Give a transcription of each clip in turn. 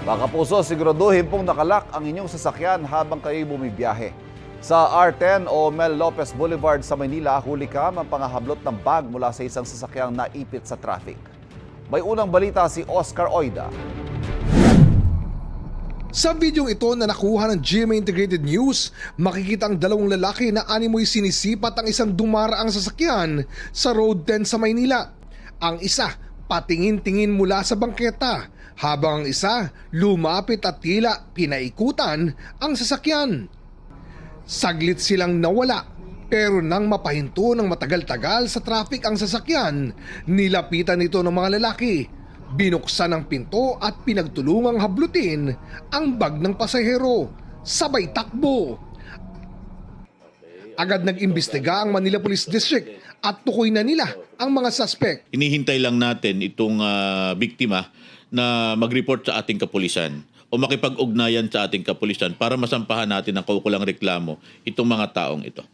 Mga kapuso, siguraduhin pong nakalak ang inyong sasakyan habang kayo bumibiyahe. Sa R10 o Mel Lopez Boulevard sa Maynila, huli ka ang pangahablot ng bag mula sa isang sasakyang naipit sa traffic. May unang balita si Oscar Oida. Sa videong ito na nakuha ng GMA Integrated News, makikita ang dalawang lalaki na animoy sinisipat ang isang dumaraang sasakyan sa Road 10 sa Maynila. Ang isa, patingin-tingin mula sa bangketa, habang ang isa, lumapit at tila pinaikutan ang sasakyan. Saglit silang nawala, pero nang mapahinto ng matagal-tagal sa traffic ang sasakyan, nilapitan ito ng mga lalaki. Binuksan ang pinto at pinagtulungang hablutin ang bag ng pasahero. Sabay takbo. Agad nag-imbestiga ang Manila Police District at tukoy na nila ang mga suspect. Hinihintay lang natin itong biktima na mag-report sa ating kapulisan o makipag-ugnayan sa ating kapulisan para masampahan natin ng kaukulang reklamo itong mga taong ito.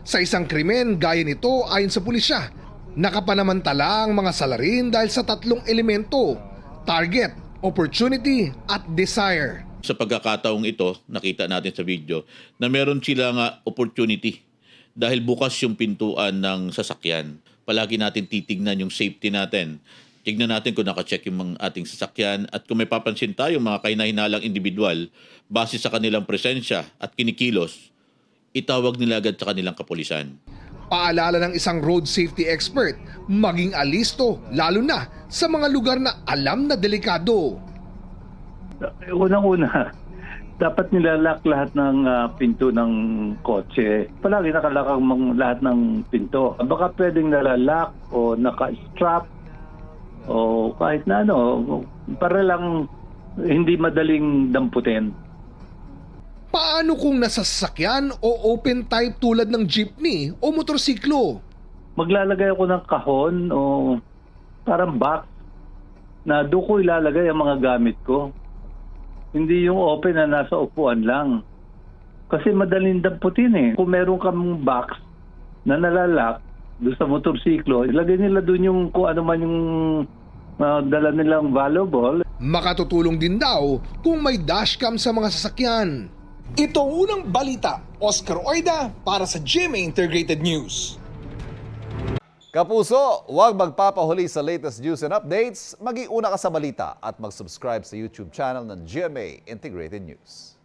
Sa isang krimen gaya nito ayon sa pulisya, nakapanamantala ang mga salarin dahil sa tatlong elemento: target, opportunity at desire. Sa pagkakataong ito, nakita natin sa video na meron silang opportunity dahil bukas yung pintuan ng sasakyan. Palagi natin titignan yung safety natin. Tignan natin kung nakacheck yung ating sasakyan at kung may papansin tayo mga kahinahinalang individual base sa kanilang presensya at kinikilos, itawag nila agad sa kanilang kapulisan. Paalala ng isang road safety expert, maging alisto lalo na sa mga lugar na alam na delikado. Unang-una, dapat nilalak lahat ng pinto ng kotse. Palagi nakalak ang lahat ng pinto. Baka pwedeng nalalak o naka-strap o kahit na ano, para lang hindi madaling damputin. Paano kung nasa sasakyan o open type tulad ng jeepney o motorsiklo? Maglalagay ako ng kahon o parang box na doon ko ilalagay ang mga gamit ko. Hindi yung open na nasa upuan lang. Kasi madaling damputin eh. Kung meron kang box na nalalak doon sa motorsiklo, ilagay nila doon yung kung ano man yung dala nilang valuable. Makatutulong din daw kung may dashcam sa mga sasakyan. Ito ang unang balita, Oscar Oida para sa GMA Integrated News. Kapuso, huwag magpapahuli sa latest news and updates. Mag-iuna ka sa balita at mag-subscribe sa YouTube channel ng GMA Integrated News.